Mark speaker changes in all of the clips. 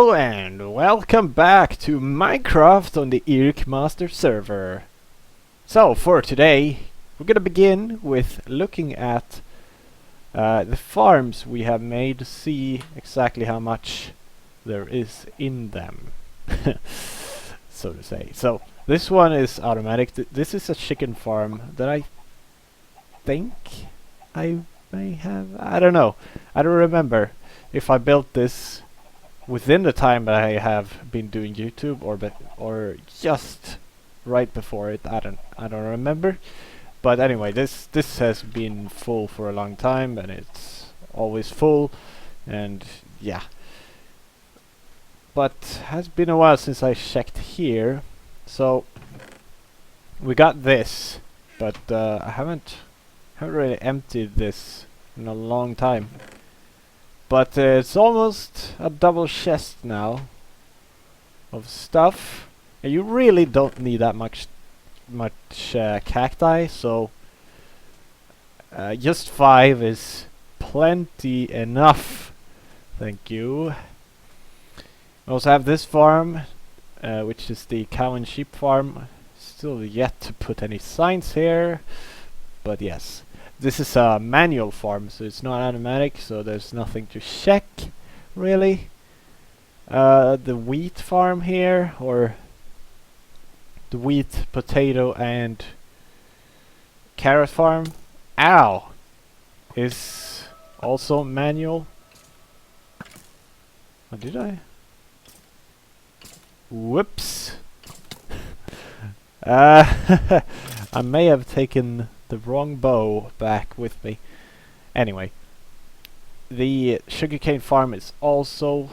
Speaker 1: Hello and welcome back to Minecraft on the IRKmaster server. So for today we're gonna begin with looking at the farms we have made to see exactly how much there is in them, so to say. So this one is automatic. This is a chicken farm that I think I may have, I don't know, I don't remember if I built this within the time that I have been doing YouTube or just right before it. I don't remember. But anyway, this has been full for a long time and it's always full, and yeah. But has been a while since I checked here. So we got this, but I haven't really emptied this in a long time. But it's almost a double chest now of stuff, and you really don't need that much cacti, so just 5 is plenty enough. Thank you. We also have this farm, which is the cow and sheep farm. Still yet to put any signs here, but yes. This is a manual farm, so it's not automatic, so there's nothing to check, really. The wheat farm here, or the wheat, potato, and carrot farm, is also manual. Oh, did I? Whoops. I may have taken the wrong bow back with me. Anyway, the sugarcane farm is also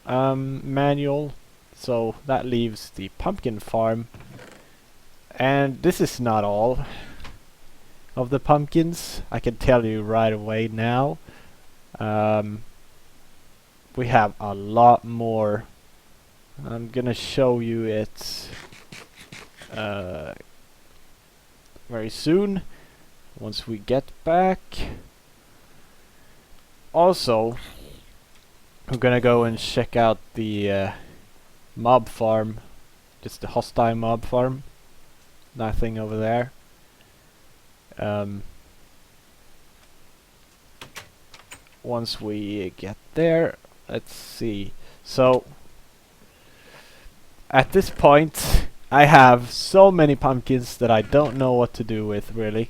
Speaker 1: manual, so that leaves the pumpkin farm. And this is not all of the pumpkins, I can tell you right away now. We have a lot more. I'm gonna show you it very soon, once we get back. Also, I'm gonna go and check out the mob farm, just the hostile mob farm. Nothing over there. Once we get there, let's see. So at this point I have so many pumpkins that I don't know what to do with, really.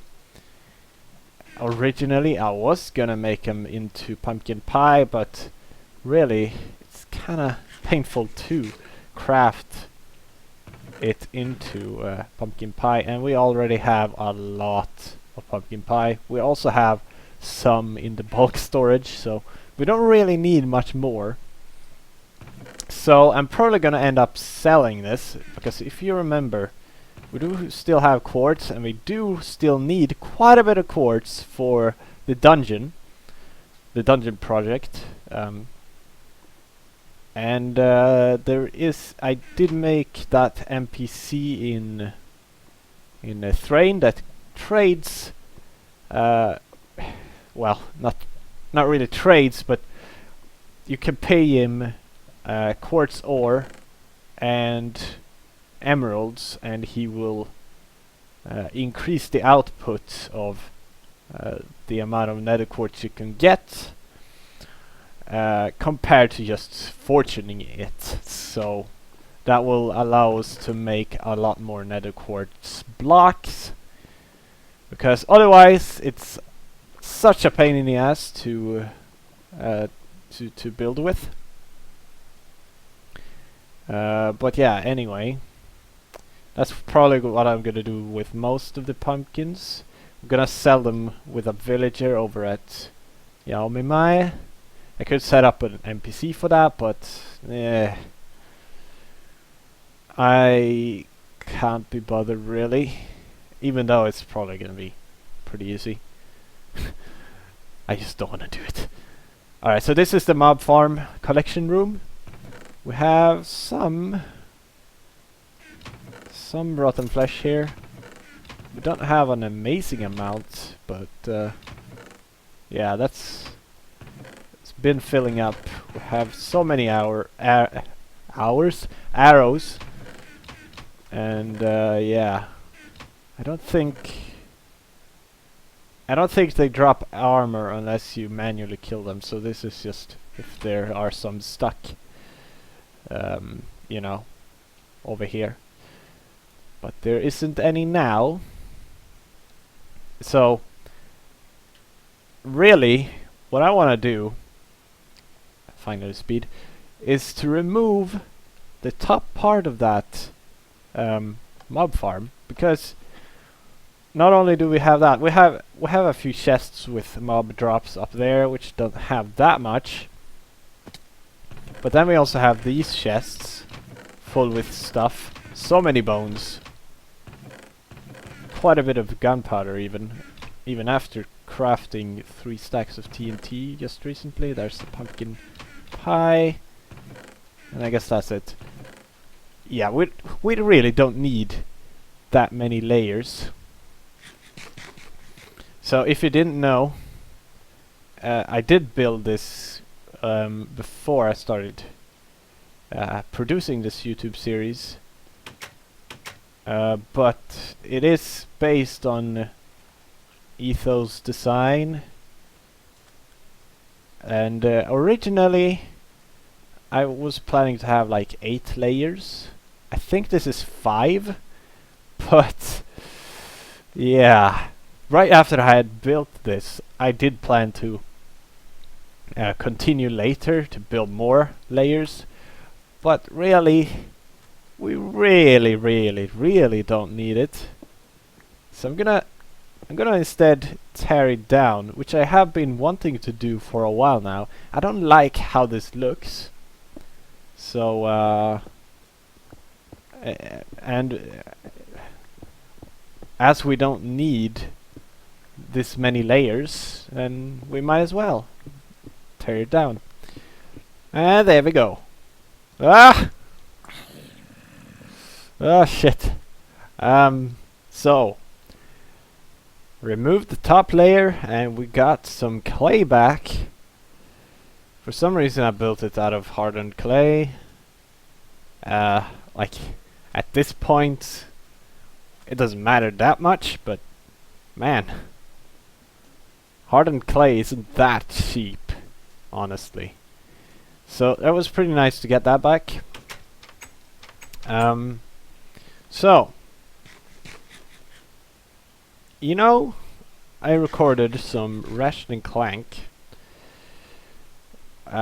Speaker 1: Originally I was gonna make them into pumpkin pie, but really it's kinda painful to craft it into pumpkin pie, and we already have a lot of pumpkin pie. We also have some in the bulk storage, so we don't really need much more. So I'm probably gonna end up selling this, because if you remember, we do still have quartz, and we do still need quite a bit of quartz for the dungeon project. And there is, I did make that NPC in a Thrain that trades, well, not really trades, but you can pay him quartz ore and emeralds, and he will increase the output of the amount of nether quartz you can get, compared to just fortuning it. So that will allow us to make a lot more nether quartz blocks, because otherwise it's such a pain in the ass to build with. But yeah, anyway, that's probably what I'm gonna do with most of the pumpkins. I'm gonna sell them with a villager over at Yaomimai. I could set up an NPC for that, but I can't be bothered, really, even though it's probably gonna be pretty easy. I just don't want to do it. Alright, so this is the mob farm collection room. We have some rotten flesh here. We don't have an amazing amount, but yeah, that's been filling up. We have so many arrows, and yeah, I don't think they drop armor unless you manually kill them. So this is just if there are some stuck, you know, over here. But there isn't any now. So really, what I want to do, finally speed, is to remove the top part of that mob farm, because not only do we have that, we have a few chests with mob drops up there, which don't have that much. But then we also have these chests full with stuff. So many bones. Quite a bit of gunpowder even after crafting 3 stacks of TNT just recently. There's a pumpkin pie. And I guess that's it. Yeah, we really don't need that many layers. So if you didn't know, I did build this before I started producing this YouTube series. But it is based on Ethos design, and originally I was planning to have like 8 layers. I think this is 5, but yeah, right after I had built this, I did plan to continue later to build more layers, but really, we really don't need it. So I'm gonna instead tear it down, which I have been wanting to do for a while now. I don't like how this looks. So and as we don't need this many layers, then we might as well tear it down. And there we go. Ah! Oh shit. So remove the top layer and we got some clay back. For some reason I built it out of hardened clay. Like at this point it doesn't matter that much, but man, hardened clay isn't that cheap, honestly. So that was pretty nice to get that back. So, you know, I recorded some Ratchet and Clank.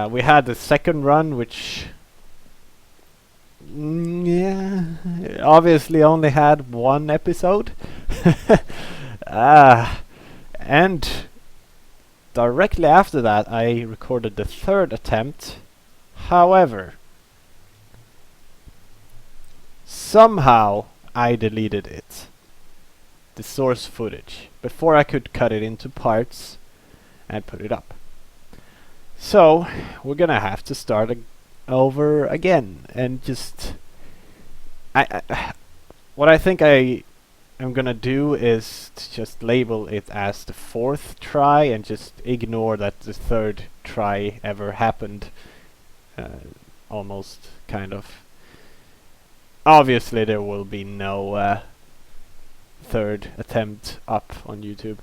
Speaker 1: We had the second run, which yeah, obviously only had 1 episode. And directly after that I recorded the 3rd attempt. However, somehow I deleted it, the source footage, before I could cut it into parts and put it up. So we're gonna have to start over again, and just what I think I am gonna do is to just label it as the 4th try and just ignore that the 3rd try ever happened. Almost, kind of. Obviously there will be no 3rd attempt up on YouTube.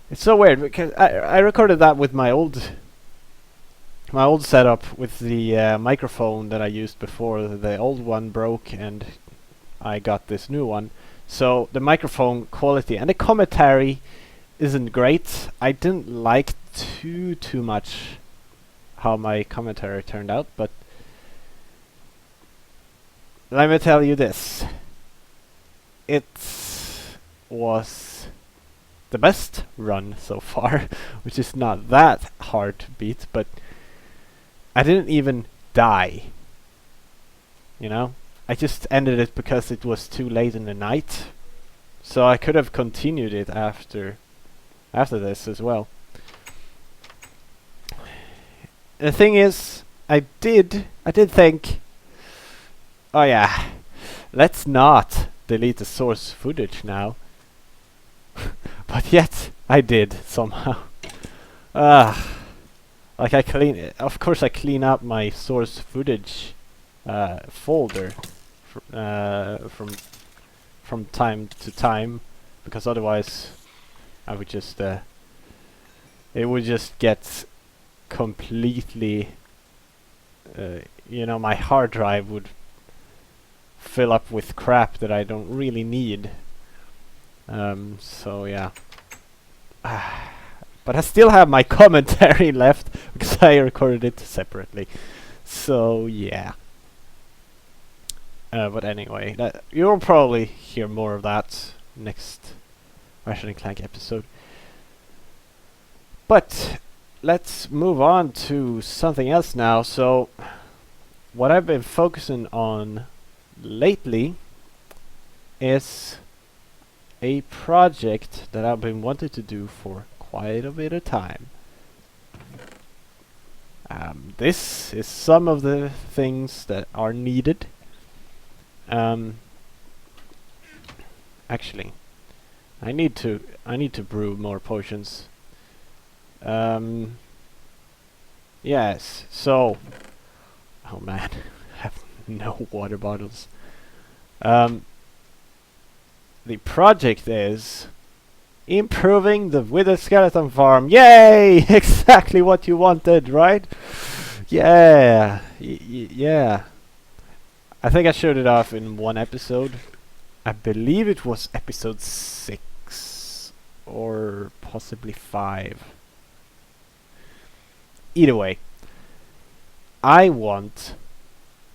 Speaker 1: It's so weird because I recorded that with my old setup with the microphone that I used before. The old one broke and I got this new one. So the microphone quality and the commentary isn't great. I didn't like too much how my commentary turned out, but let me tell you this. It was the best run so far, which is not that hard to beat, but I didn't even die. You know? I just ended it because it was too late in the night. So I could have continued it after this as well. The thing is, I did think, oh yeah, let's not delete the source footage now. But yet I did somehow. Like of course I clean up my source footage folder from time to time, because otherwise I would just it would just get completely you know, my hard drive would fill up with crap that I don't really need. So yeah. But I still have my commentary left because I recorded it separately. So yeah. But anyway, you'll probably hear more of that next Ratchet and Clank episode. But let's move on to something else now. So what I've been focusing on lately is a project that I've been wanting to do for quite a bit of time. This is some of the things that are needed. Actually, I need to brew more potions. Yes. So, oh man, I have no water bottles. The project is improving the Wither Skeleton farm. Yay! Exactly what you wanted, right? Yeah, yeah. I think I showed it off in one episode. I believe it was episode 6 or possibly 5. Either way, I want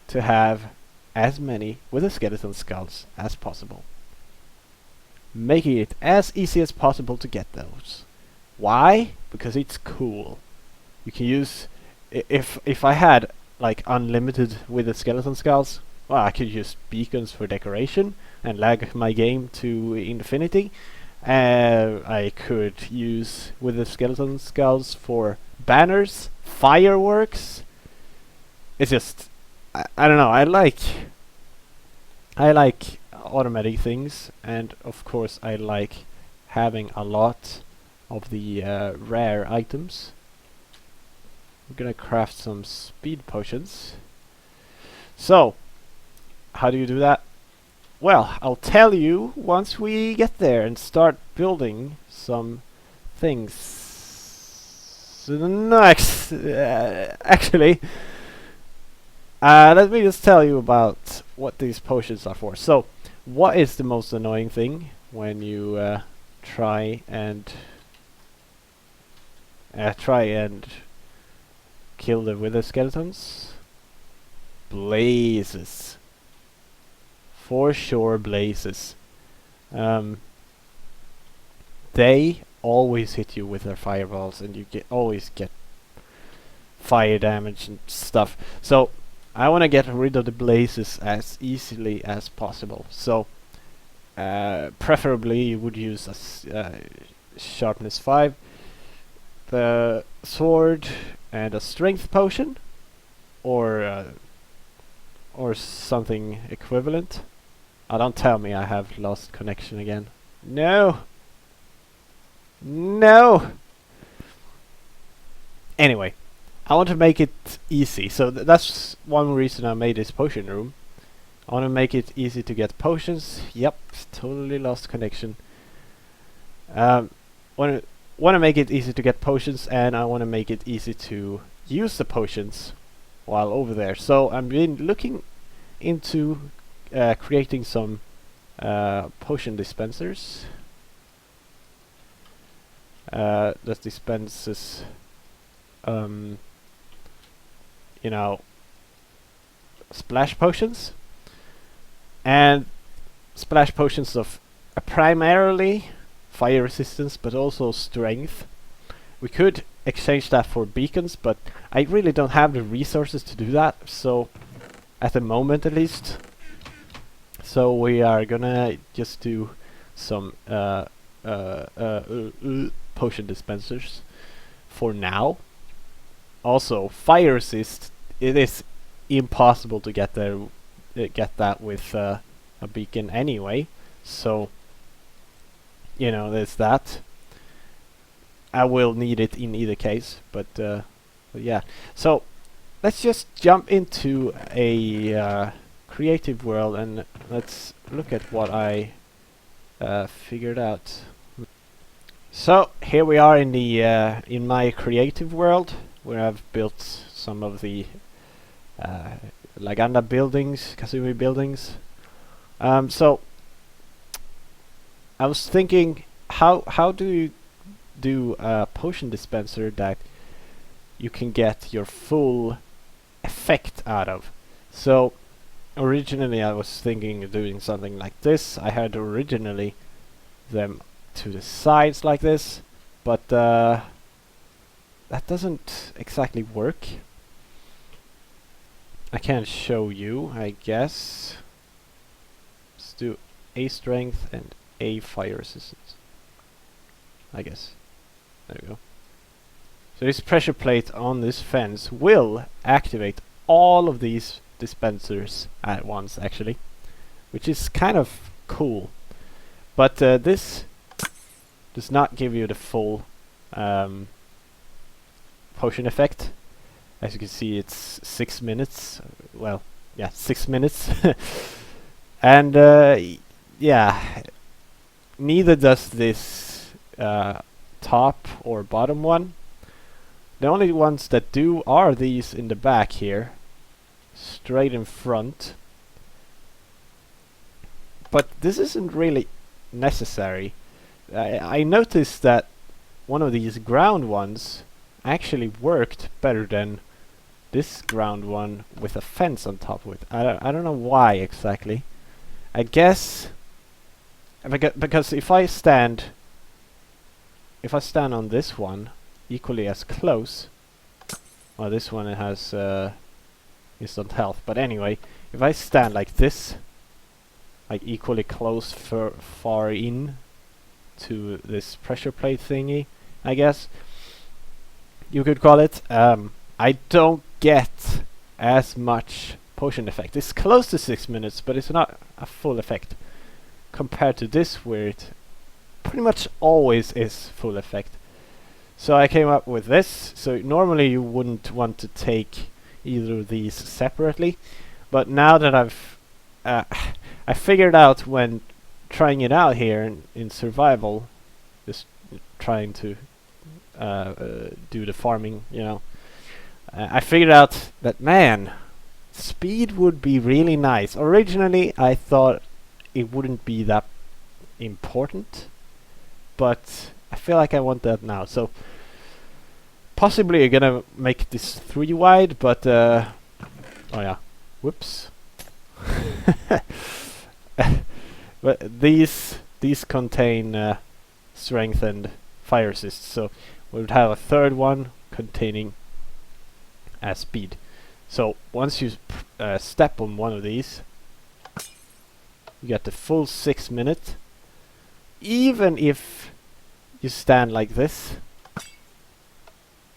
Speaker 1: to have as many Wither Skeleton skulls as possible, making it as easy as possible to get those. Why? Because it's cool. You can use if I had like unlimited Wither Skeleton skulls, well, I could use beacons for decoration and lag my game to infinity. I could use Wither Skeleton skulls for banners, fireworks. It's just I don't know. I like automatic things, and of course I like having a lot of the rare items. We're gonna craft some speed potions. So, how do you do that? Well, I'll tell you once we get there and start building some things. So next, actually, let me just tell you about what these potions are for. So, what is the most annoying thing when you try and kill the Wither Skeletons? Blazes. For sure, blazes. They always hit you with their fireballs, and you always get fire damage and stuff. So I want to get rid of the blazes as easily as possible. So preferably you would use a sharpness 5, the sword, and a strength potion, or something equivalent. Don't tell me I have lost connection again. No! No! Anyway, I want to make it easy. So that's one reason I made this potion room. I want to make it easy to get potions. Yep, totally lost connection. Want to make it easy to get potions, and I want to make it easy to use the potions while over there. So I've been looking into creating some potion dispensers that dispenses you know, splash potions, and splash potions of primarily fire resistance but also strength. We could exchange that for beacons, but I really don't have the resources to do that, so at the moment at least. So we are gonna just do some potion dispensers for now. Also, fire resist, it is impossible to get that with a beacon anyway, so you know, there's that. I will need it in either case, but But yeah, so let's just jump into a creative world and let's look at what I figured out. So here we are in the in my creative world, where I've built some of the Laganda buildings, Kasumi buildings. So I was thinking, how do you do a potion dispenser that you can get your full effect out of? So originally I was thinking of doing something like this. I had originally them to the sides like this, but that doesn't exactly work. I can't show you, I guess. Let's do A strength and A fire resistance, I guess. There we go. So this pressure plate on this fence will activate all of these dispensers at once, actually, which is kind of cool. But this does not give you the full potion effect. As you can see, it's 6 minutes. Well, yeah, 6 minutes. And yeah, neither does this top or bottom one. The only ones that do are these in the back here, straight in front. But this isn't really necessary. I noticed that one of these ground ones actually worked better than this ground one with a fence on top of it. I don't know why exactly. I guess because if I stand on this one equally as close, well, this one has instant health, but anyway, if I stand like this, like equally close far in to this pressure plate thingy, I guess you could call it, I don't get as much potion effect. It's close to 6 minutes, but it's not a full effect compared to this, where it pretty much always is full effect. So I came up with this. So normally you wouldn't want to take either of these separately, but now that I figured out when trying it out here in survival, just trying to do the farming, you know, I figured out that, man, speed would be really nice. Originally I thought it wouldn't be that important, but I feel like I want that now. So possibly you're gonna make this 3 wide, but oh yeah, whoops. But these contain strength and fire resist, so we would have a third one containing speed. So once you step on one of these, you get the full 6 minutes. Even if you stand like this,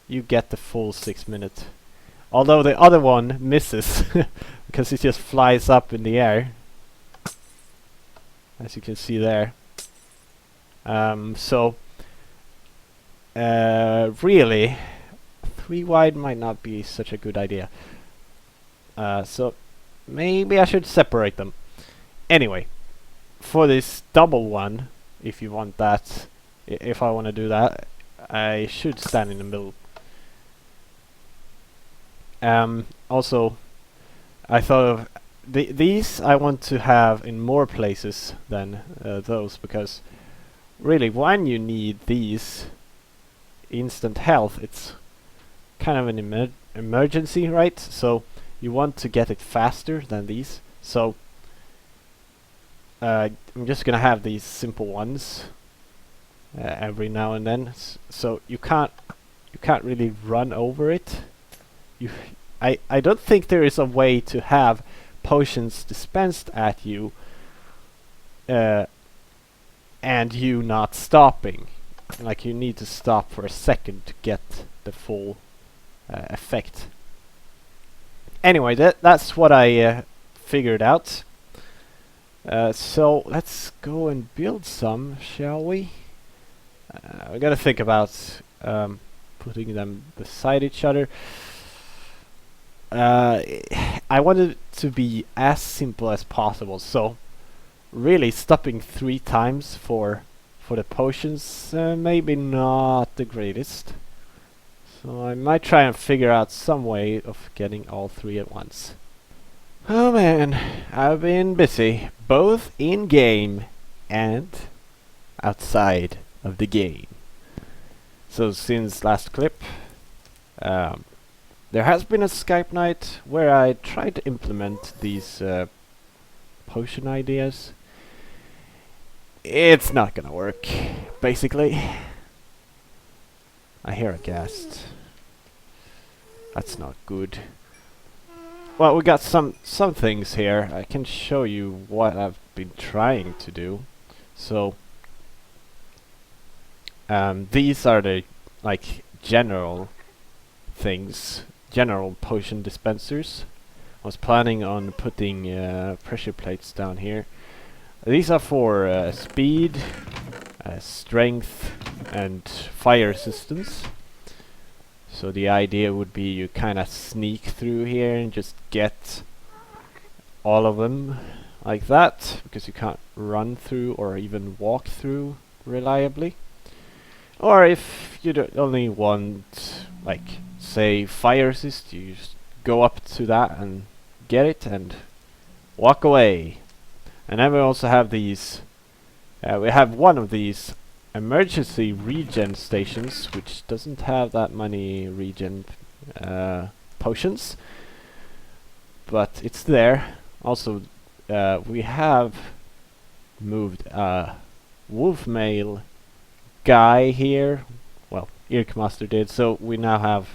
Speaker 1: you get the full 6 minutes. Although the other one misses because it just flies up in the air, as you can see there. So really, 3 wide might not be such a good idea. So maybe I should separate them. Anyway, for this double one, if you want that, if I want to do that, I should stand in the middle. Also, I thought of these I want to have in more places than those, because really when you need these instant health, it's kind of an emergency, right? So you want to get it faster than these. So I'm just gonna have these simple ones every now and then, so you can't really run over it. I don't think there is a way to have potions dispensed at you and you not stopping. Like, you need to stop for a second to get the full effect. Anyway, that's what I figured out. So let's go and build some, shall we? We gotta think about putting them beside each other. I wanted it to be as simple as possible, so really stopping 3 times for the potions maybe not the greatest. So I might try and figure out some way of getting all 3 at once. Oh man, I've been busy, both in game and outside of the game. So since last clip, there has been a Skype night where I tried to implement these potion ideas. It's not gonna work, basically. I hear a ghast. That's not good. Well, we got some things here. I can show you what I've been trying to do. So these are the like general things, general potion dispensers. I was planning on putting pressure plates down here. These are for speed, strength, and fire resistance. So the idea would be you kind of sneak through here and just get all of them like that, because you can't run through or even walk through reliably. Or if you only want, like, say, fire resist, you just go up to that and get it and walk away. And then we also have these, we have one of these emergency regen stations, which doesn't have that many regen potions, but it's there. Also, we have moved a wolf male guy here. Well, IRKmaster did, so we now have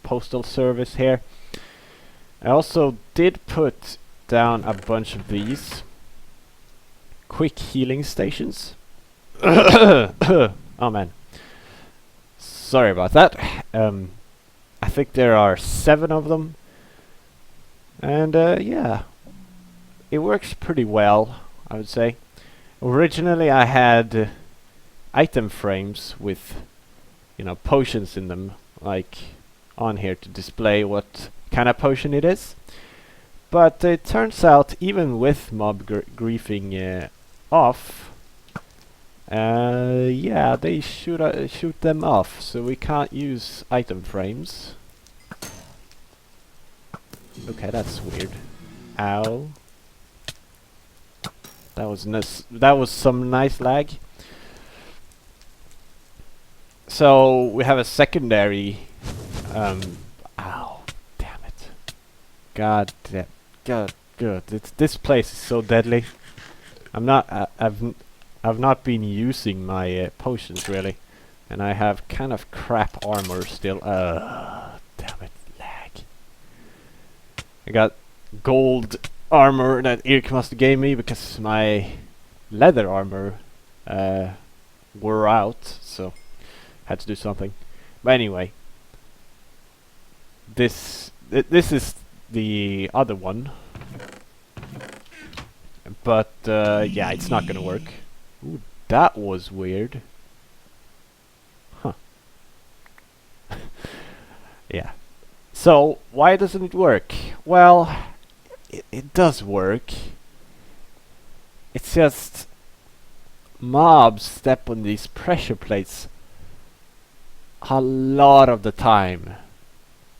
Speaker 1: postal service here. I also did put down a bunch of these quick healing stations. Oh man, sorry about that. I think there are 7 of them, and yeah, it works pretty well, I would say. Originally I had item frames with, you know, potions in them, like on here to display what kind of potion it is. But it turns out, even with mob griefing off, yeah, they shoot them off, so we can't use item frames. Okay, that's weird. Ow. That was some nice lag. So we have a secondary. Ow, damn it! God damn, God, good. This place is so deadly. I've not been using my potions really, and I have kind of crap armor still. Damn it, lag. I got gold armor that IRKmaster gave me because my leather armor wore out, so had to do something. But anyway, this is the other one, but yeah, it's not gonna work. Ooh, that was weird. Huh. Yeah. So why doesn't it work? Well, it does work. It's just mobs step on these pressure plates a lot of the time.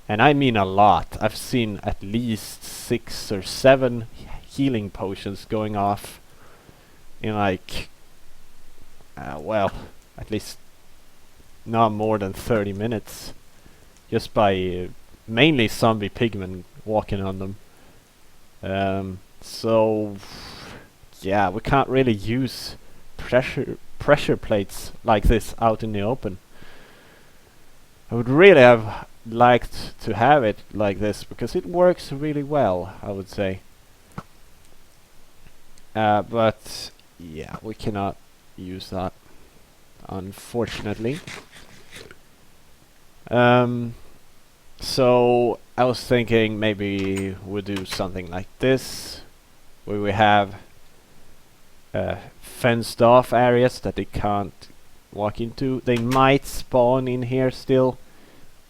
Speaker 1: And I mean a lot. I've seen at least 6 or 7 healing potions going off in like, well, at least not more than 30 minutes. Just by mainly zombie pigmen walking on them. So yeah, we can't really use pressure plates like this out in the open. I would really have liked to have it like this because it works really well, I would say. But yeah, we cannot use that, unfortunately. So I was thinking maybe we'll do something like this, where we have fenced off areas that they can't walk into. They might spawn in here still,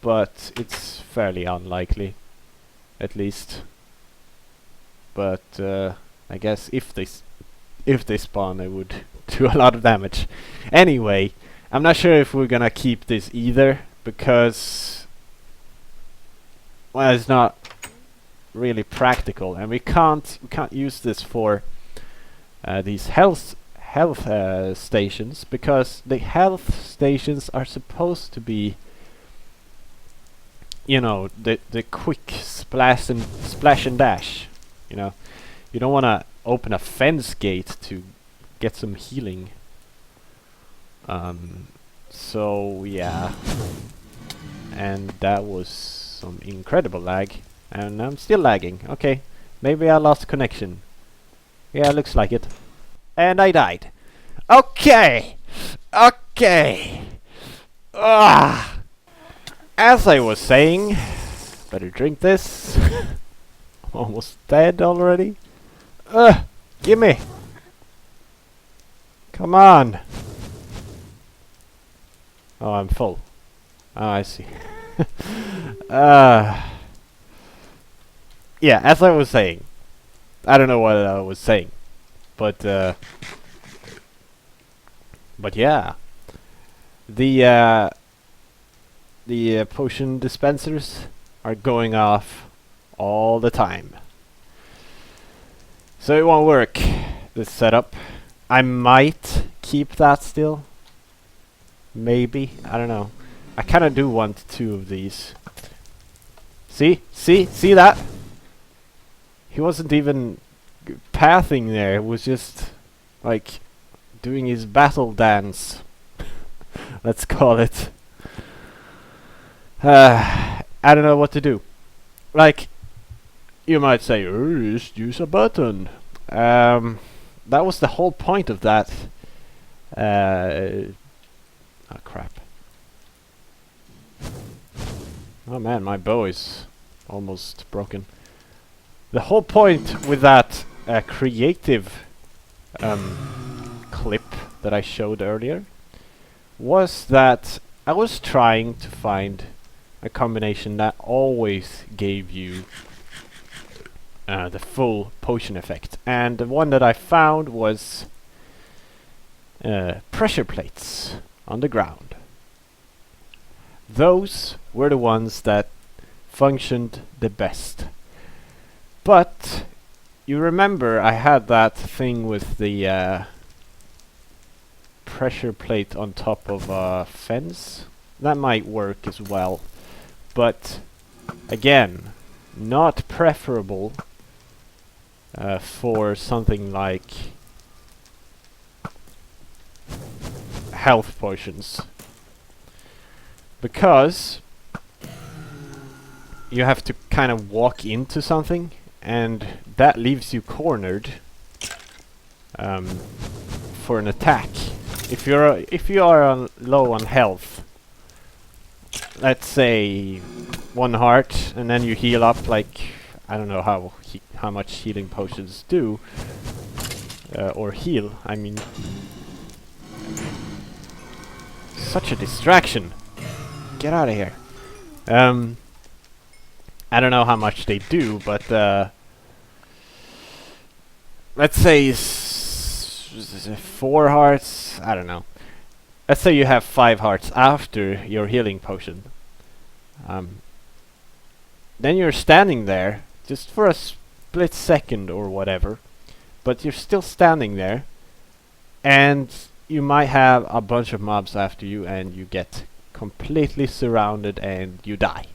Speaker 1: but it's fairly unlikely, at least. But I guess if they spawn, they would do a lot of damage. Anyway, I'm not sure if we're gonna keep this either, because well, it's not really practical, and we can't use this for these health stations, because the health stations are supposed to be, you know, the quick splash and dash. You know, you don't want to open a fence gate to get some healing. So yeah, and that was some incredible lag, and I'm still lagging. Okay, maybe I lost connection. Yeah, looks like it. And I died. Okay, okay. As I was saying, better drink this. Almost dead already. Gimme! Come on! Oh, I'm full. Oh, I see. Yeah, as I was saying. I don't know what I was saying. But yeah. The potion dispensers are going off all the time. So it won't work, this setup. I might keep that still. Maybe, I don't know. I kinda do want 2 of these. See that? He wasn't even pathing there, it was just like doing his battle dance. Let's call it. I don't know what to do. Like, you might say, just use a button. That was the whole point of that. Oh crap. Oh man, my bow is almost broken. The whole point with that creative clip that I showed earlier was that I was trying to find a combination that always gave you the full potion effect, and the one that I found was pressure plates on the ground. Those were the ones that functioned the best. But you remember I had that thing with the pressure plate on top of a fence? That might work as well, but again, not preferable for something like health potions, because you have to kind of walk into something, and that leaves you cornered for an attack. If you are low on health, let's say 1 heart, and then you heal up, like, I don't know how much healing potions do, or heal, I mean. Such a distraction. Get out of here. I don't know how much they do, but let's say 4 hearts, I don't know. Let's say you have 5 hearts after your healing potion. Then you're standing there, just for a split second or whatever, but you're still standing there, and you might have a bunch of mobs after you, and you get completely surrounded and you die.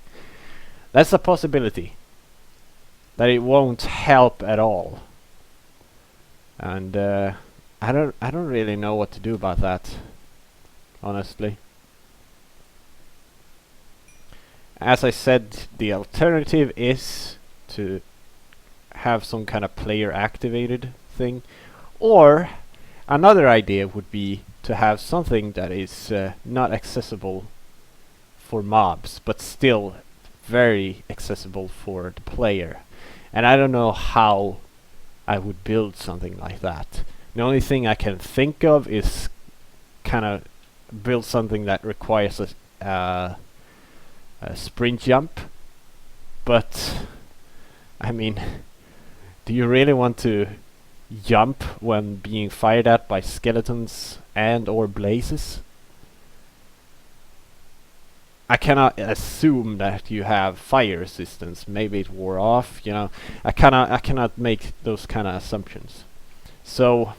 Speaker 1: That's a possibility. That it won't help at all. And I don't really know what to do about that, honestly. As I said, the alternative is to have some kind of player activated thing, or another idea would be to have something that is not accessible for mobs, but still very accessible for the player. And I don't know how I would build something like that. The only thing I can think of is kind of build something that requires sprint jump, but I mean, do you really want to jump when being fired at by skeletons and or blazes? I cannot assume that you have fire resistance. Maybe it wore off, you know. I cannot make those kind of assumptions. So,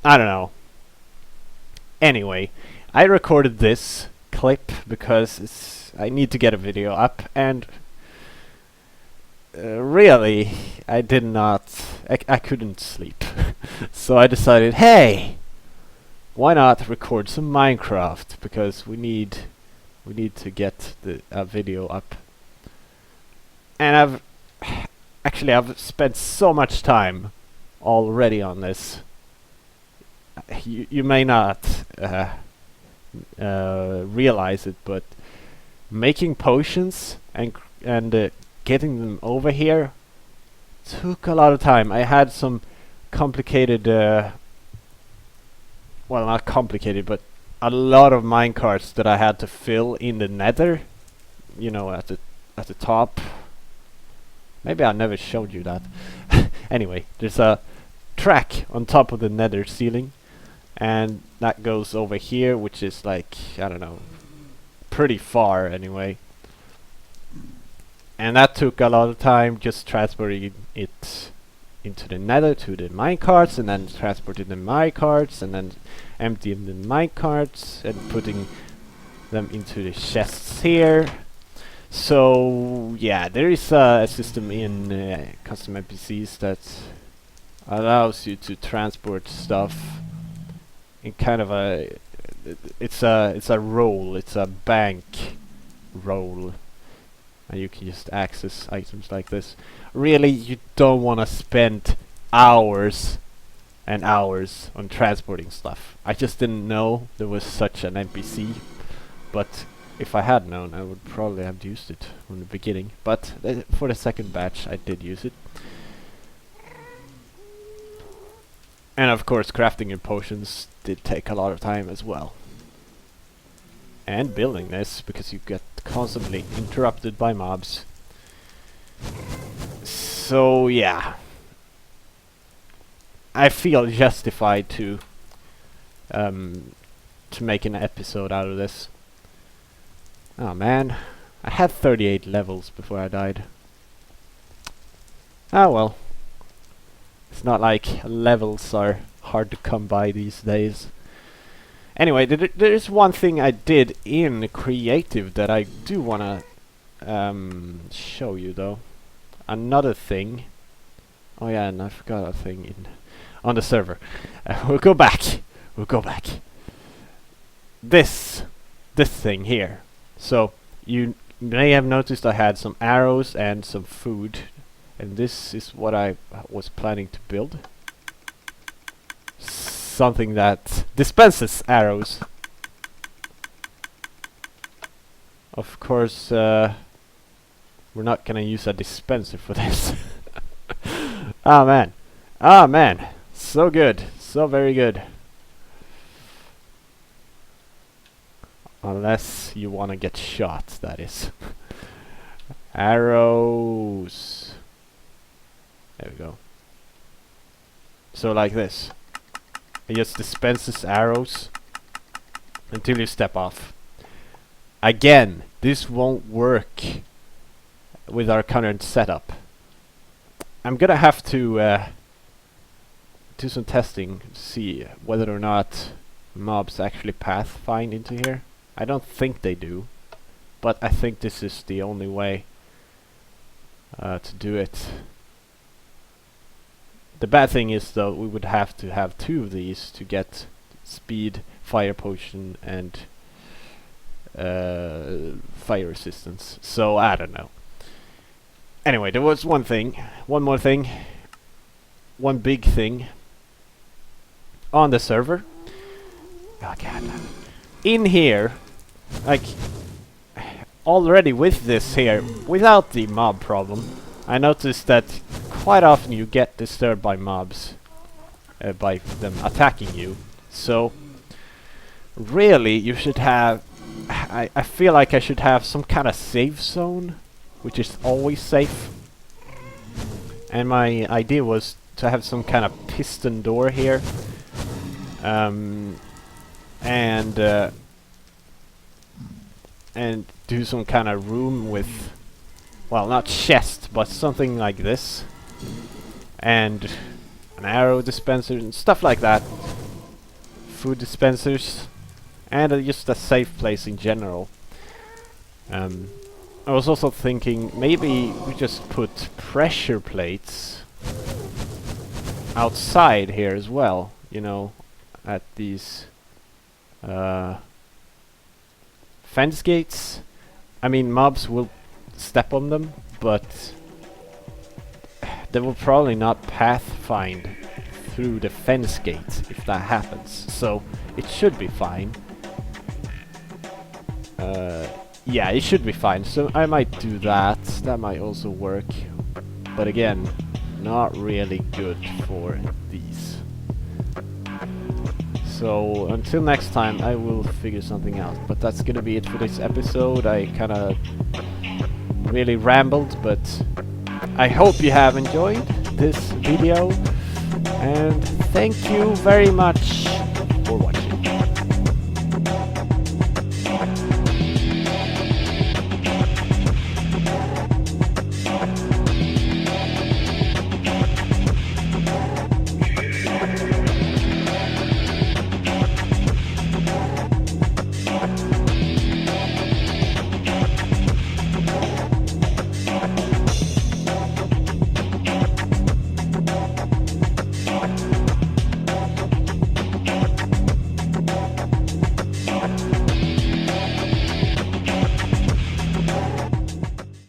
Speaker 1: I don't know. Anyway, I recorded this clip because I need to get a video up, and really, I couldn't sleep. So I decided, hey, why not record some Minecraft, because we need to get the video up. And I've spent so much time already on this. You may not realize it, but making potions and getting them over here took a lot of time. I had some complicated, well, not complicated, but a lot of minecarts that I had to fill in the Nether, you know, at the top. Maybe I never showed you that. Anyway, there's a track on top of the Nether ceiling, and that goes over here, which is like, I don't know, pretty far anyway. And that took a lot of time, just transporting it into the Nether to the minecarts, and then transporting the minecarts, and then emptying the minecarts and putting them into the chests here. So yeah, there is a system in Custom NPCs that allows you to transport stuff in kind of a it's a roll, it's a bank roll, and you can just access items like this. Really, you don't want to spend hours and hours on transporting stuff. I just didn't know there was such an NPC, but if I had known, I would probably have used it from the beginning. But for the second batch, I did use it. And of course, crafting your potions did take a lot of time as well. And building this, because you get constantly interrupted by mobs. So yeah, I feel justified to make an episode out of this. Oh man, I had 38 levels before I died. Ah well, it's not like levels are hard to come by these days. Anyway, there is one thing I did in creative that I do wanna show you though. Another thing. Oh yeah, and I forgot a thing on the server. We'll go back. This thing here. So you may have noticed I had some arrows and some food, and this is what I was planning to build. Something that dispenses arrows. Of course, we're not gonna use a dispenser for this. Ah man, so good, so very good. Unless you wanna get shot, that is. Arrows. There we go. So like this. It just dispenses arrows until you step off. Again, this won't work with our current setup. I'm gonna have to do some testing to see whether or not mobs actually pathfind into here. I don't think they do, but I think this is the only way to do it. The bad thing is though, we would have to have 2 of these to get speed, fire potion, and fire resistance. So I don't know. Anyway, there was one more thing, one big thing on the server. Oh god. In here, like already with this here, without the mob problem, I noticed that quite often you get disturbed by mobs, by them attacking you. So really, you should have I feel like I should have some kind of safe zone, which is always safe. And my idea was to have some kind of piston door here. And do some kind of room with, well, not chest, but something like this. And an arrow dispenser and stuff like that. Food dispensers. And just a safe place in general. I was also thinking maybe we just put pressure plates outside here as well, you know, at these fence gates. I mean, mobs will step on them, but they will probably not pathfind through the fence gates if that happens, so it should be fine. Yeah, it should be fine, so I might do that. That might also work, but again, not really good for these. So until next time, I will figure something out. But that's gonna be it for this episode. I kinda really rambled, but I hope you have enjoyed this video. And thank you very much for watching.